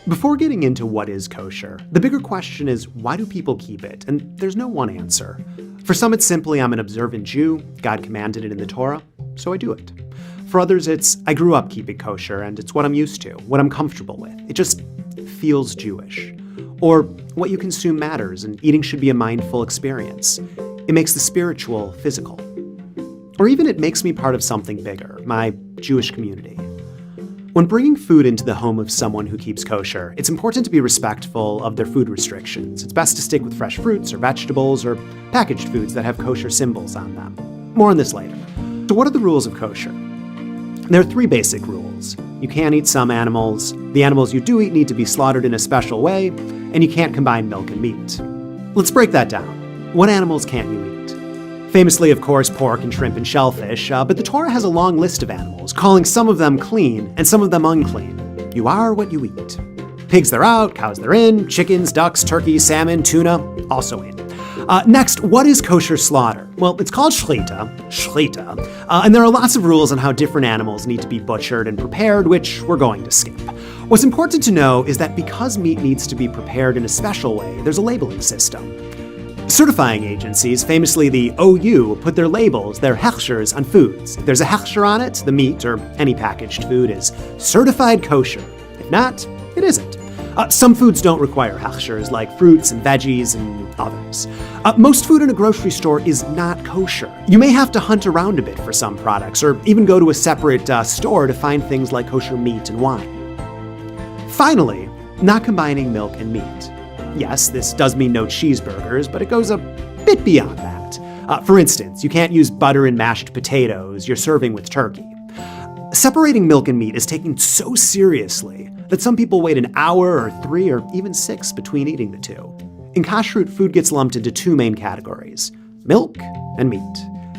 Before getting into what is kosher, the bigger question is, why do people keep it? And there's no one answer. For some, it's simply, I'm an observant Jew, God commanded it in the Torah, so I do it. For others, it's, I grew up keeping kosher, and it's what I'm used to, what I'm comfortable with. It just feels Jewish. Or, what you consume matters, and eating should be a mindful experience. It makes the spiritual physical. Or even it makes me part of something bigger, my Jewish community. When bringing food into the home of someone who keeps kosher, it's important to be respectful of their food restrictions. It's best to stick with fresh fruits or vegetables or packaged foods that have kosher symbols on them. More on this later. So what are the rules of kosher? There are 3 basic rules. You can't eat some animals, the animals you do eat need to be slaughtered in a special way, and you can't combine milk and meat. Let's break that down. What animals can't you eat? Famously, of course, pork and shrimp and shellfish, but the Torah has a long list of animals, calling some of them clean and some of them unclean. You are what you eat. Pigs, they're out, cows, they're in, chickens, ducks, turkeys, salmon, tuna, also in. Next, what is kosher slaughter? Well, it's called shlita, and there are lots of rules on how different animals need to be butchered and prepared, which we're going to skip. What's important to know is that because meat needs to be prepared in a special way, there's a labeling system. Certifying agencies, famously the OU, put their labels, their hechshers, on foods. If there's a hechsher on it, the meat, or any packaged food, is certified kosher. If not, it isn't. Some foods don't require hechshers, like fruits and veggies and others. Most food in a grocery store is not kosher. You may have to hunt around a bit for some products, or even go to a separate store to find things like kosher meat and wine. Finally, not combining milk and meat. Yes, this does mean no cheeseburgers, but it goes a bit beyond that. For instance, you can't use butter in mashed potatoes you're serving with turkey. Separating milk and meat is taken so seriously that some people wait an hour or 3 or even 6 between eating the two. In kashrut, food gets lumped into 2 main categories: milk and meat.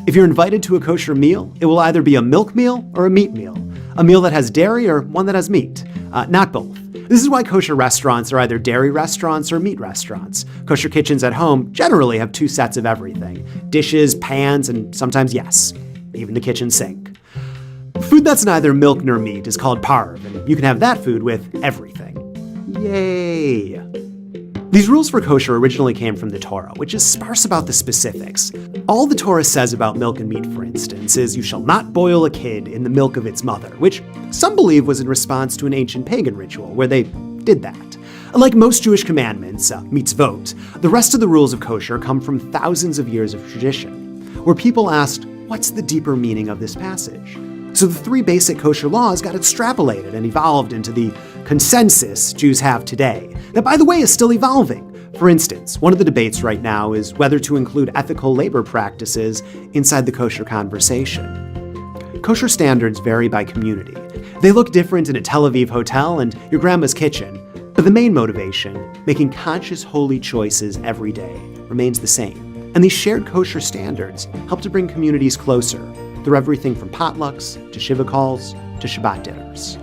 If you're invited to a kosher meal, it will either be a milk meal or a meat meal, a meal that has dairy or one that has meat, not both. This is why kosher restaurants are either dairy restaurants or meat restaurants. Kosher kitchens at home generally have 2 sets of everything: dishes, pans, and sometimes, yes, even the kitchen sink. Food that's neither milk nor meat is called parv, and you can have that food with everything. Yay! These rules for kosher originally came from the Torah, which is sparse about the specifics. All the Torah says about milk and meat, for instance, is you shall not boil a kid in the milk of its mother, which some believe was in response to an ancient pagan ritual where they did that. Like most Jewish commandments, mitzvot, the rest of the rules of kosher come from thousands of years of tradition, where people asked, what's the deeper meaning of this passage? So the 3 basic kosher laws got extrapolated and evolved into the consensus Jews have today, that, by the way, is still evolving. For instance, one of the debates right now is whether to include ethical labor practices inside the kosher conversation. Kosher standards vary by community. They look different in a Tel Aviv hotel and your grandma's kitchen, but the main motivation, making conscious holy choices every day, remains the same. And these shared kosher standards help to bring communities closer through everything from potlucks to shiva calls to Shabbat dinners.